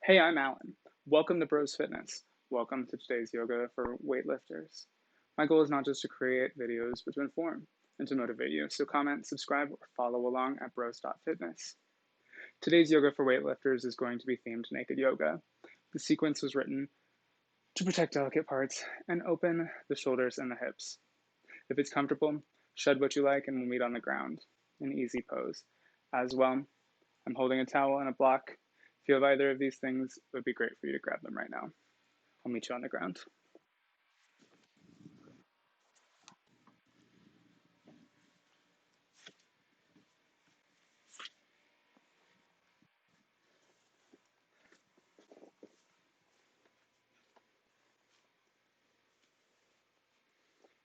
Hey, I'm Alan. Welcome to Bros Fitness. Welcome to today's yoga for weightlifters. My goal is not just to create videos, but to inform and to motivate you. So comment, subscribe, or follow along at bros.fitness. Today's yoga for weightlifters is going to be themed naked yoga. The sequence was written to protect delicate parts and open the shoulders and the hips. If it's comfortable, shed what you like and we'll meet on the ground. An easy pose. As well, I'm holding a towel and a block. If you have either of these things, it would be great for you to grab them right now. I'll meet you on the ground.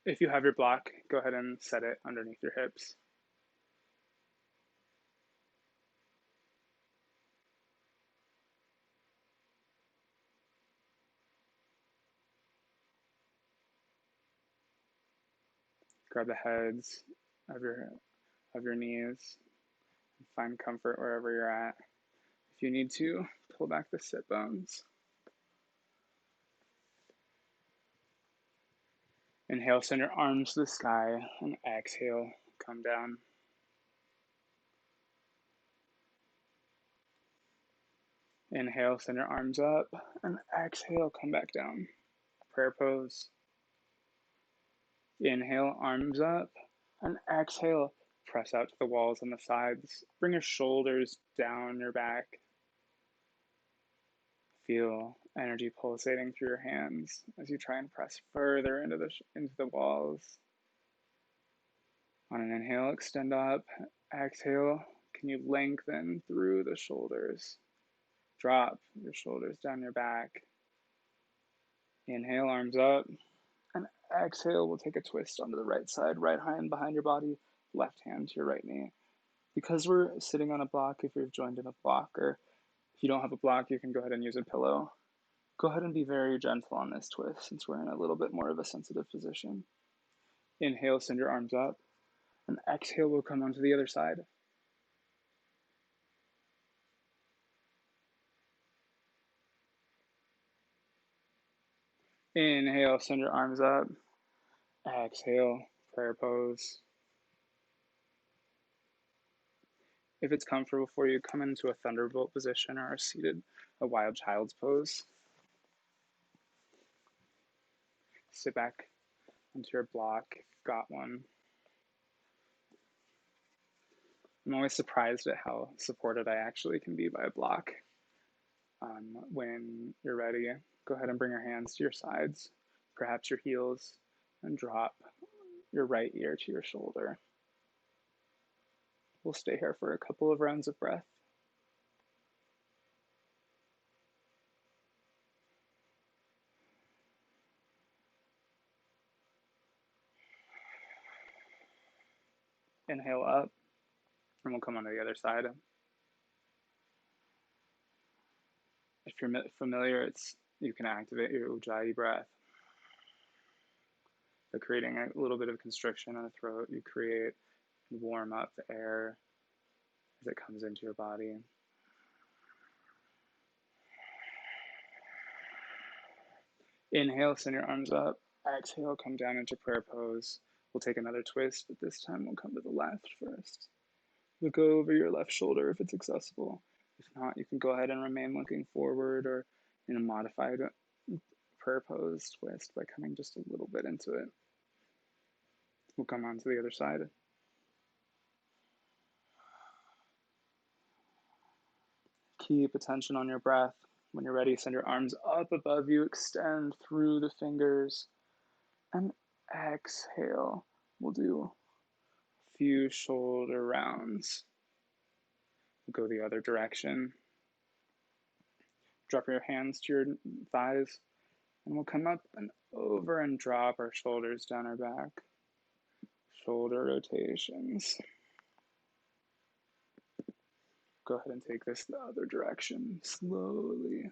If you have your block, go ahead and set it underneath your hips. Grab the heads of your knees. Find comfort wherever you're at. If you need to, pull back the sit bones. Inhale, send your arms to the sky, and exhale, come down. Inhale, send your arms up, and exhale, come back down. Prayer pose. Inhale, arms up, and exhale, press out to the walls on the sides. Bring your shoulders down your back. Feel energy pulsating through your hands as you try and press further into the walls. On an inhale, extend up. Exhale, can you lengthen through the shoulders? Drop your shoulders down your back. Inhale, arms up. And exhale, we'll take a twist onto the right side, right hand behind your body, left hand to your right knee. Because we're sitting on a block, if you've joined in a block, or if you don't have a block, you can go ahead and use a pillow. Go ahead and be very gentle on this twist since we're in a little bit more of a sensitive position. Inhale, send your arms up, and exhale, we'll come onto the other side. Inhale, send your arms up. Exhale, prayer pose. If it's comfortable for you, come into a thunderbolt position or a wild child's pose. Sit back onto your block if you've got one. I'm always surprised at how supported I actually can be by a block. When you're ready, go ahead and bring your hands to your sides, perhaps your heels, and drop your right ear to your shoulder. We'll stay here for a couple of rounds of breath. Inhale up, and we'll come on to the other side. If you're familiar, you can activate your Ujjayi breath. By creating a little bit of constriction in the throat, you create and warm up the air as it comes into your body. Inhale, send your arms up. Exhale, come down into prayer pose. We'll take another twist, but this time we'll come to the left first. Look over your left shoulder if it's accessible. If not, you can go ahead and remain looking forward or in a modified prayer pose twist by coming just a little bit into it. We'll come on to the other side. Keep attention on your breath. When you're ready, send your arms up above you, extend through the fingers, and exhale. We'll do a few shoulder rounds. We'll go the other direction. Drop your hands to your thighs, and we'll come up and over and drop our shoulders down our back. Shoulder rotations. Go ahead and take this the other direction, slowly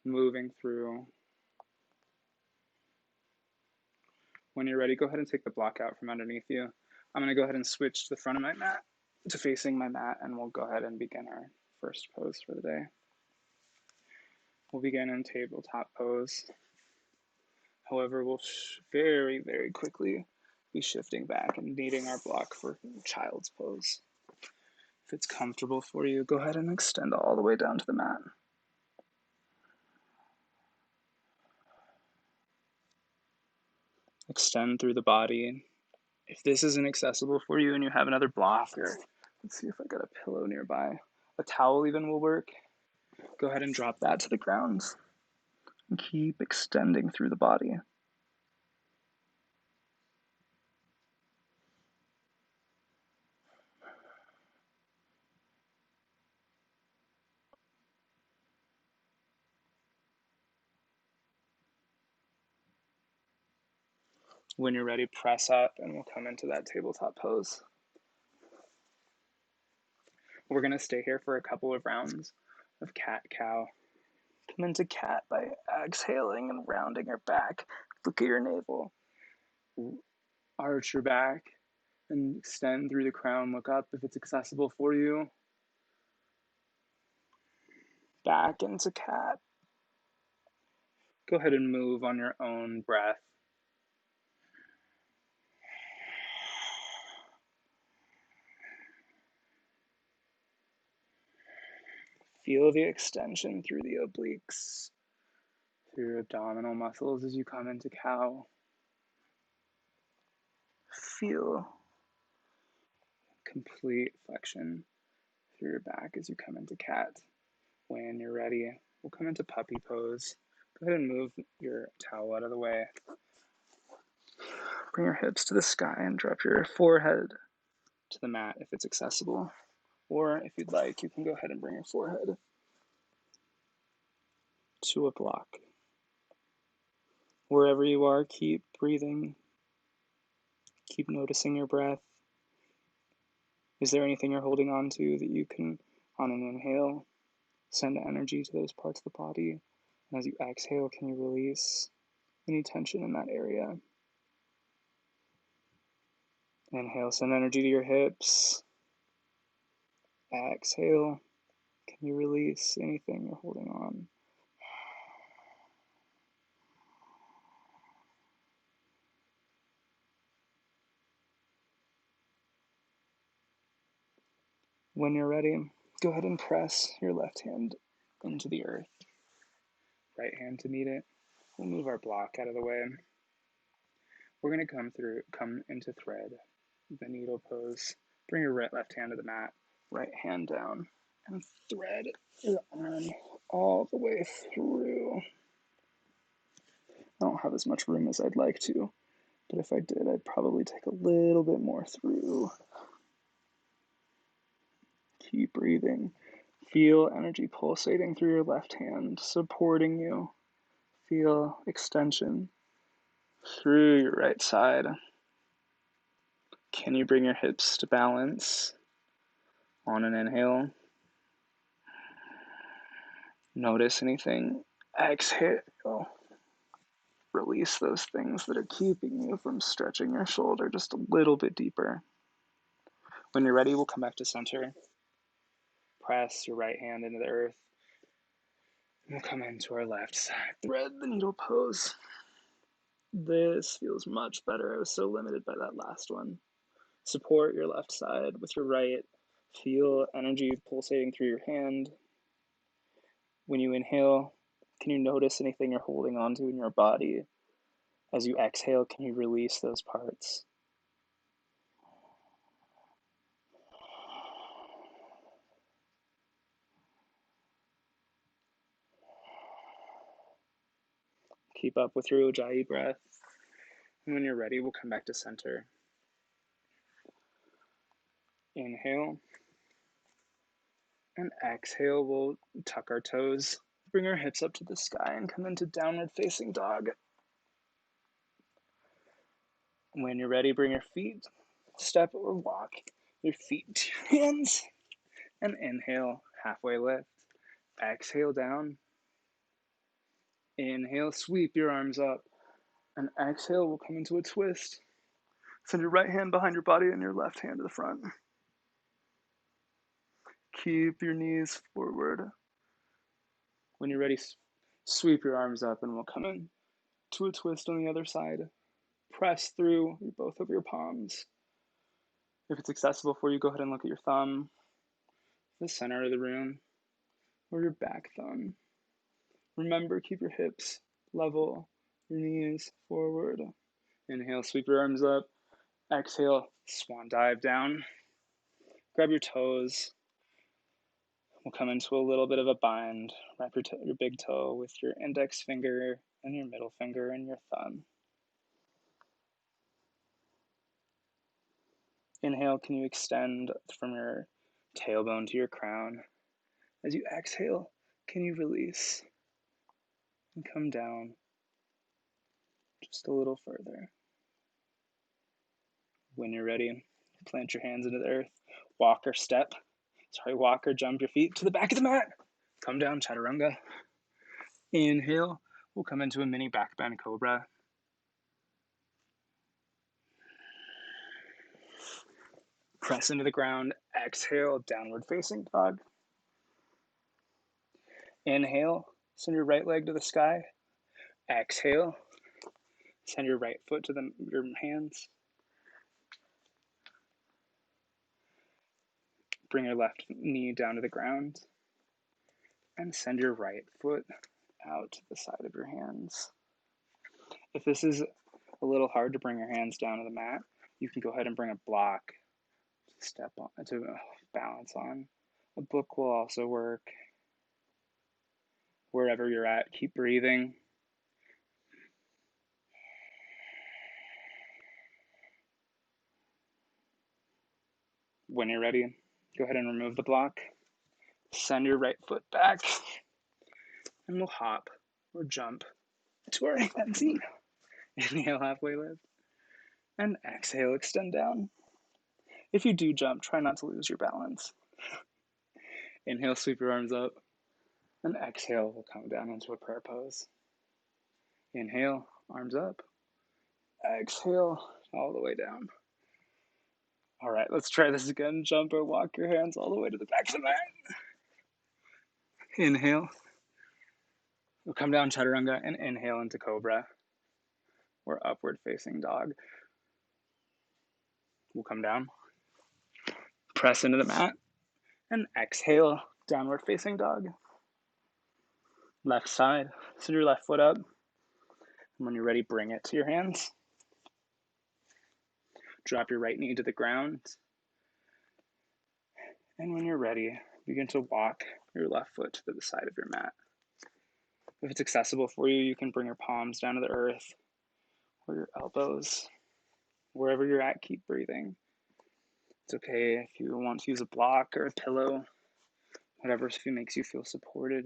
moving through. When you're ready, go ahead and take the block out from underneath you. I'm going to go ahead and switch to the front of my mat, to facing my mat, and we'll go ahead and begin our first pose for the day. We'll begin in tabletop pose. However, we'll very, very quickly be shifting back and kneading our block for child's pose. If it's comfortable for you, go ahead and extend all the way down to the mat. Extend through the body. If this isn't accessible for you and you have another block, or let's see if I got a pillow nearby, a towel even will work, go ahead and drop that to the ground and keep extending through the body. When you're ready, press up and we'll come into that tabletop pose. We're going to stay here for a couple of rounds of cat-cow. Come into cat by exhaling and rounding your back. Look at your navel. Arch your back and extend through the crown. Look up if it's accessible for you. Back into cat. Go ahead and move on your own breath. Feel the extension through the obliques, through your abdominal muscles as you come into cow. Feel complete flexion through your back as you come into cat. When you're ready, we'll come into puppy pose. Go ahead and move your towel out of the way. Bring your hips to the sky and drop your forehead to the mat if it's accessible. Or if you'd like, you can go ahead and bring your forehead to a block. Wherever you are, keep breathing. Keep noticing your breath. Is there anything you're holding on to that you can, on an inhale, send energy to those parts of the body? And as you exhale, can you release any tension in that area? Inhale, send energy to your hips. Exhale, can you release anything you're holding on? When you're ready, go ahead and press your left hand into the earth. Right hand to meet it. We'll move our block out of the way. We're going to come into thread, the needle pose. Bring your left hand to the mat, right hand down, and thread your arm all the way through. I don't have as much room as I'd like to, but if I did, I'd probably take a little bit more through. Keep breathing. Feel energy pulsating through your left hand, supporting you. Feel extension through your right side. Can you bring your hips to balance on an inhale? Notice anything. Exhale. Release those things that are keeping you from stretching your shoulder just a little bit deeper. When you're ready, we'll come back to center. Press your right hand into the earth. We'll come into our left side. Thread the needle pose. This feels much better. I was so limited by that last one. Support your left side with your right. Feel energy pulsating through your hand. When you inhale, can you notice anything you're holding onto in your body? As you exhale, can you release those parts? Keep up with your Ujjayi breath. And when you're ready, we'll come back to center. Inhale. And exhale, we'll tuck our toes, bring our hips up to the sky, and come into downward facing dog. When you're ready, bring your feet, step or walk your feet to your hands, and inhale, halfway lift. Exhale down. Inhale, sweep your arms up, and exhale, we'll come into a twist. Send your right hand behind your body and your left hand to the front. Keep your knees forward. When you're ready, Sweep your arms up and we'll come in to a twist on the other side. Press through both of your palms. If it's accessible for you, go ahead and look at your thumb, the center of the room, or your back thumb. Remember, keep your hips level, your knees forward. Inhale, sweep your arms up. Exhale, swan dive down. Grab your toes. We'll come into a little bit of a bind. Wrap your big toe with your index finger and your middle finger and your thumb. Inhale, can you extend from your tailbone to your crown? As you exhale, can you release and come down just a little further? When you're ready, plant your hands into the earth. Walk or jump your feet to the back of the mat. Come down, chaturanga. Inhale, we'll come into a mini back bend cobra. Press into the ground. Exhale, downward facing dog. Inhale, send your right leg to the sky. Exhale, send your right foot to your hands. Bring your left knee down to the ground. And send your right foot out to the side of your hands. If this is a little hard to bring your hands down to the mat, you can go ahead and bring a block to balance on. A book will also work. Wherever you're at, keep breathing. When you're ready, go ahead and remove the block. Send your right foot back. And we'll hop or jump to our hands. Inhale, halfway lift. And exhale, extend down. If you do jump, try not to lose your balance. Inhale, sweep your arms up. And exhale, we'll come down into a prayer pose. Inhale, arms up. Exhale, all the way down. All right, let's try this again. Jump or walk your hands all the way to the back of the mat. Inhale. We'll come down chaturanga and inhale into cobra or upward facing dog. We'll come down. Press into the mat and exhale, downward facing dog. Left side, send your left foot up. And when you're ready, bring it to your hands. Drop your right knee to the ground. And when you're ready, begin to walk your left foot to the side of your mat. If it's accessible for you, you can bring your palms down to the earth or your elbows. Wherever you're at, keep breathing. It's okay if you want to use a block or a pillow, whatever makes you feel supported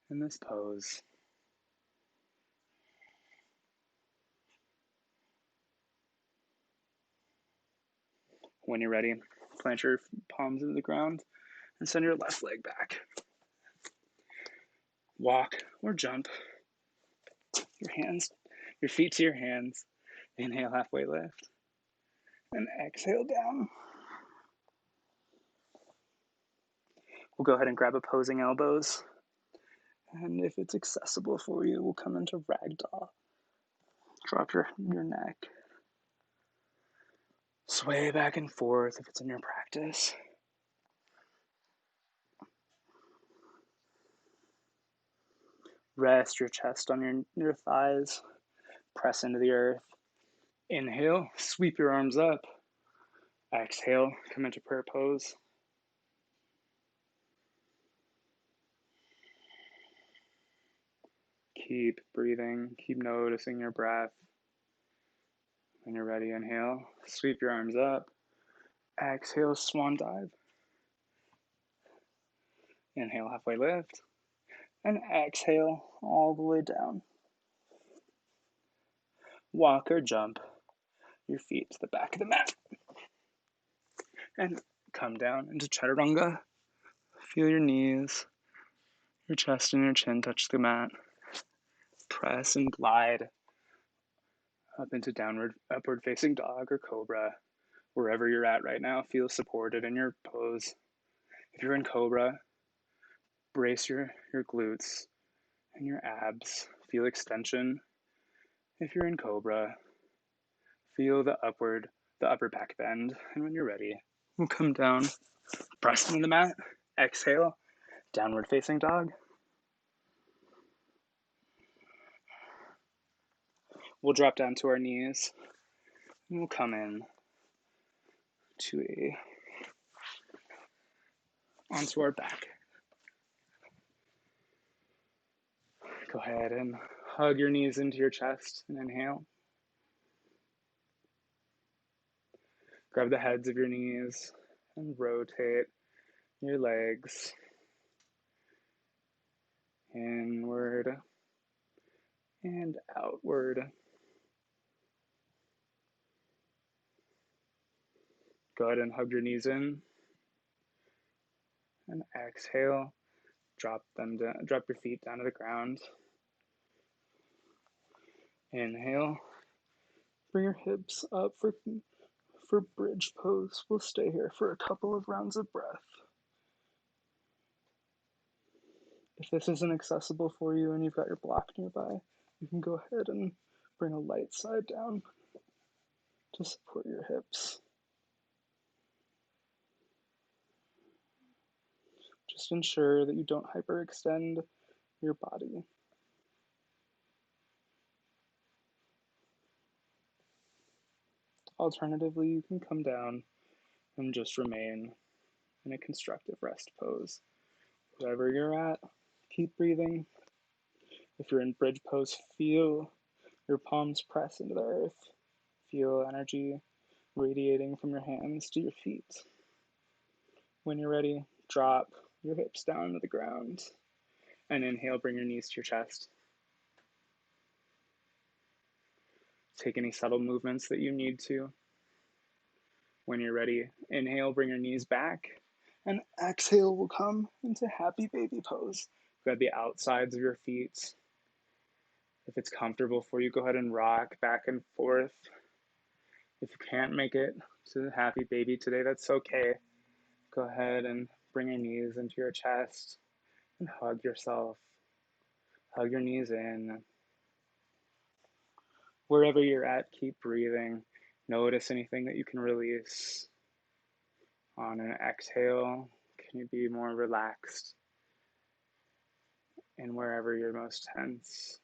in this pose. When you're ready, plant your palms into the ground and send your left leg back. Walk or jump your feet to your hands. Inhale, halfway lift. And exhale down. We'll go ahead and grab opposing elbows. And if it's accessible for you, we'll come into ragdoll. Drop your neck. Sway back and forth if it's in your practice. Rest your chest on your thighs. Press into the earth. Inhale, sweep your arms up. Exhale, come into prayer pose. Keep breathing, keep noticing your breath. When you're ready, inhale, sweep your arms up. Exhale, swan dive. Inhale, halfway lift. And exhale, all the way down. Walk or jump your feet to the back of the mat. And come down into chaturanga. Feel your knees, your chest and your chin touch the mat. Press and glide up into upward facing dog or cobra. Wherever you're at right now, feel supported in your pose. If you're in cobra, brace your glutes in your abs. Feel extension. If you're in Cobra, feel the upper back bend. And when you're ready, we'll come down, press into the mat, exhale, downward facing dog. We'll drop down to our knees, and we'll come in onto our back. Go ahead and hug your knees into your chest and inhale. Grab the heads of your knees and rotate your legs inward and outward. Go ahead and hug your knees in and exhale. Drop your feet down to the ground. Inhale. Bring your hips up for bridge pose. We'll stay here for a couple of rounds of breath. If this isn't accessible for you and you've got your block nearby, you can go ahead and bring a light side down to support your hips. Just ensure that you don't hyperextend your body. Alternatively, you can come down and just remain in a constructive rest pose. Wherever you're at, keep breathing. If you're in bridge pose, feel your palms press into the earth. Feel energy radiating from your hands to your feet. When you're ready, drop your hips down to the ground and inhale, bring your knees to your chest. Take any subtle movements that you need to. When you're ready, inhale, bring your knees back, and exhale, we'll come into happy baby pose. Grab the outsides of your feet. If it's comfortable for you, go ahead and rock back and forth. If you can't make it to happy baby today, that's okay. Go ahead and bring your knees into your chest and hug yourself. Hug your knees in. Wherever you're at, keep breathing. Notice anything that you can release. On an exhale, can you be more relaxed? And wherever you're most tense.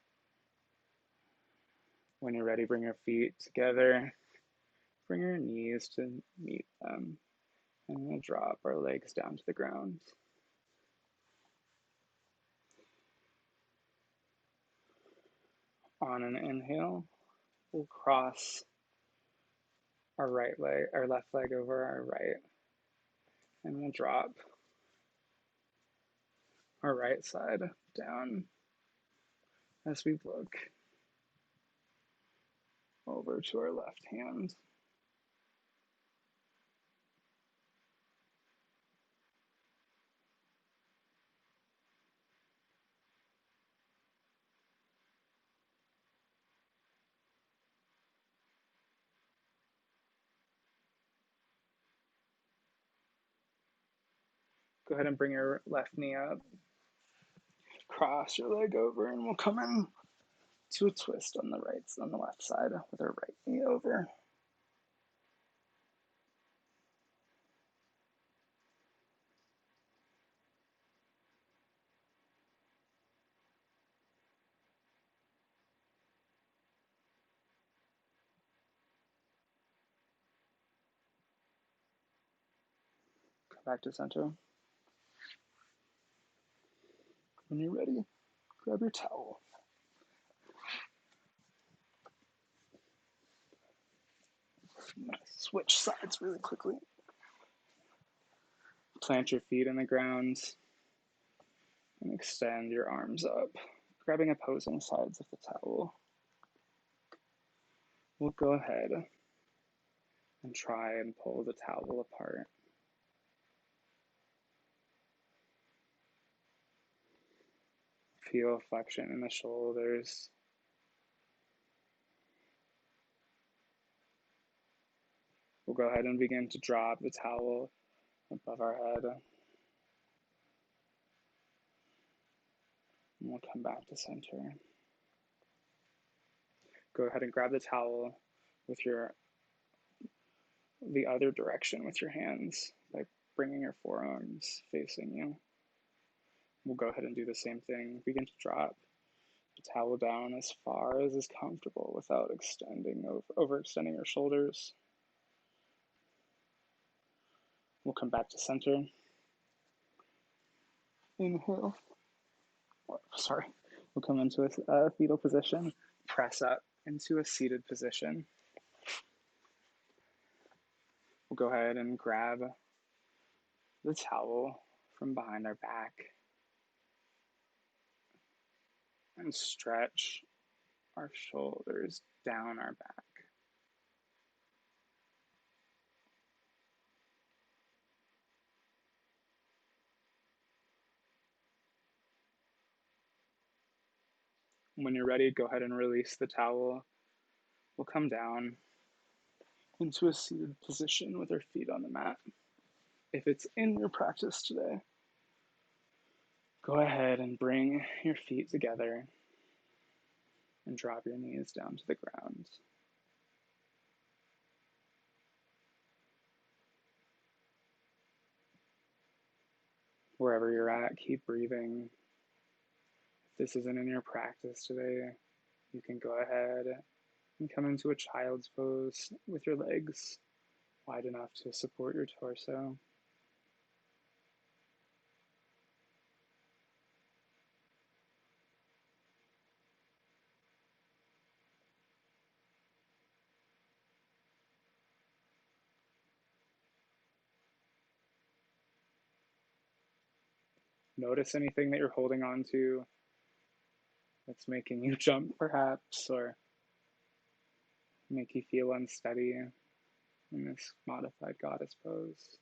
When you're ready, bring your feet together. Bring your knees to meet them. And we'll drop our legs down to the ground. On an inhale, we'll cross our left leg over our right. And we'll drop our right side down as we look over to our left hand. Go ahead and bring your left knee up. Cross your leg over and we'll come in to a twist on the left side with our right knee over. Come back to center. When you're ready, grab your towel. Switch sides really quickly. Plant your feet in the ground and extend your arms up, grabbing opposing sides of the towel. We'll go ahead and try and pull the towel apart. Feel flexion in the shoulders. We'll go ahead and begin to drop the towel above our head. And we'll come back to center. Go ahead and grab the towel with the other direction with your hands by bringing your forearms facing you. We'll go ahead and do the same thing. Begin to drop the towel down as far as is comfortable without overextending your shoulders. We'll come back to center. Inhale. Sorry. We'll come into a fetal position. Press up into a seated position. We'll go ahead and grab the towel from behind our back and stretch our shoulders down our back. When you're ready, go ahead and release the towel. We'll come down into a seated position with our feet on the mat. If it's in your practice today, go ahead and bring your feet together and drop your knees down to the ground. Wherever you're at, keep breathing. If this isn't in your practice today, you can go ahead and come into a child's pose with your legs wide enough to support your torso. Notice anything that you're holding on to that's making you jump, perhaps, or make you feel unsteady in this modified goddess pose.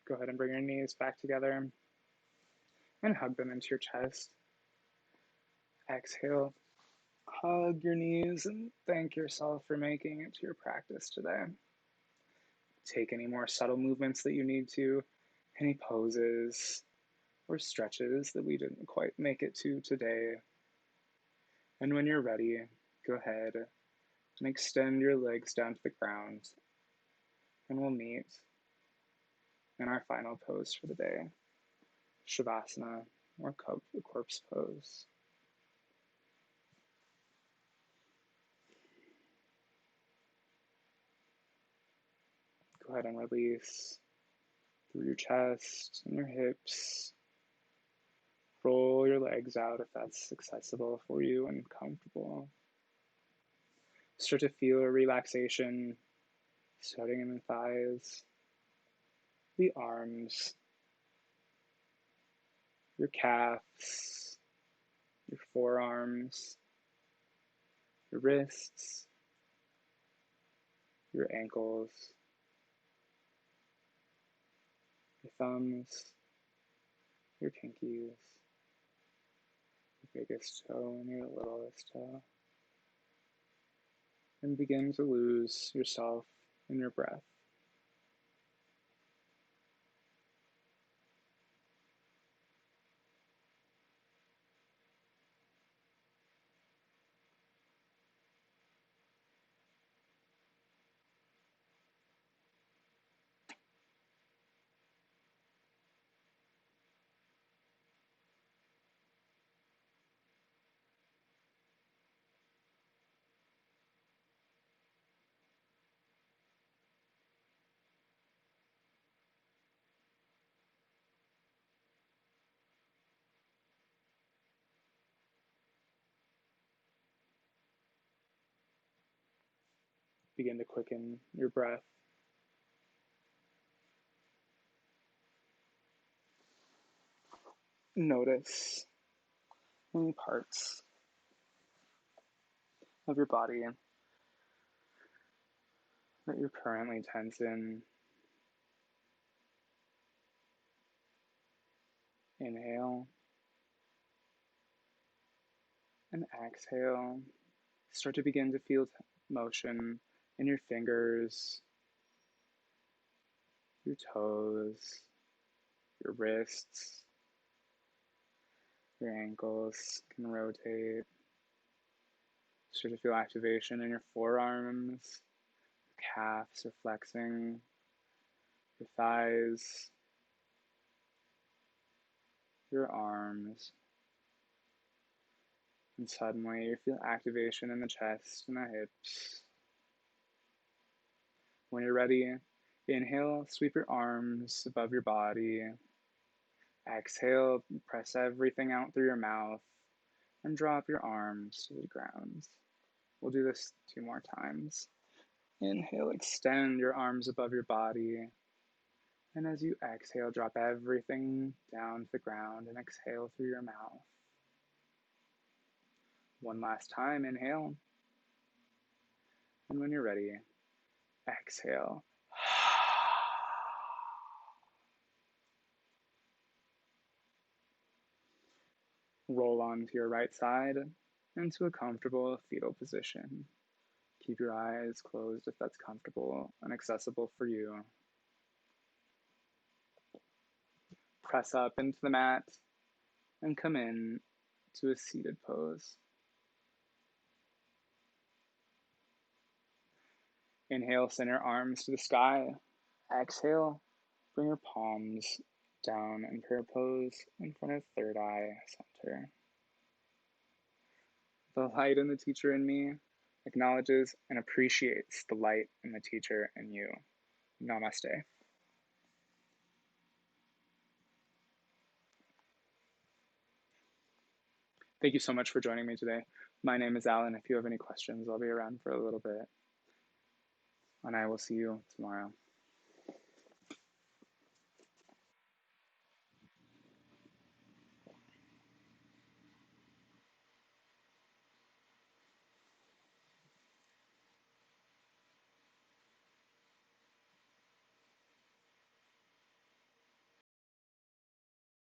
Go ahead and bring your knees back together and hug them into your chest. Exhale, hug your knees and thank yourself for making it to your practice today. Take any more subtle movements that you need to, any poses or stretches that we didn't quite make it to today. And when you're ready, go ahead and extend your legs down to the ground, and we'll meet in our final pose for the day, Shavasana, or corpse pose. Go ahead and release through your chest and your hips. Roll your legs out if that's accessible for you and comfortable. Start to feel a relaxation starting in the thighs, the arms, your calves, your forearms, your wrists, your ankles, your thumbs, your pinkies, your biggest toe and your littlest toe. And begin to lose yourself in your breath. Begin to quicken your breath. Notice any parts of your body that you're currently tense in. Inhale and exhale. Start to begin to feel motion in your fingers, your toes, your wrists, your ankles can rotate. Start to feel activation in your forearms, calves are flexing, your thighs, your arms. And suddenly you feel activation in the chest and the hips. When you're ready, inhale, sweep your arms above your body. Exhale, press everything out through your mouth and drop your arms to the ground. We'll do this 2 more times. Inhale, extend your arms above your body. And as you exhale, drop everything down to the ground and exhale through your mouth. One last time, inhale. And when you're ready, exhale. Roll onto your right side into a comfortable fetal position. Keep your eyes closed if that's comfortable and accessible for you. Press up into the mat and come in to a seated pose. Inhale, send your arms to the sky. Exhale, bring your palms down in prayer pose in front of third eye center. The light in the teacher in me acknowledges and appreciates the light in the teacher in you. Namaste. Thank you so much for joining me today. My name is Alan. If you have any questions, I'll be around for a little bit. And I will see you tomorrow.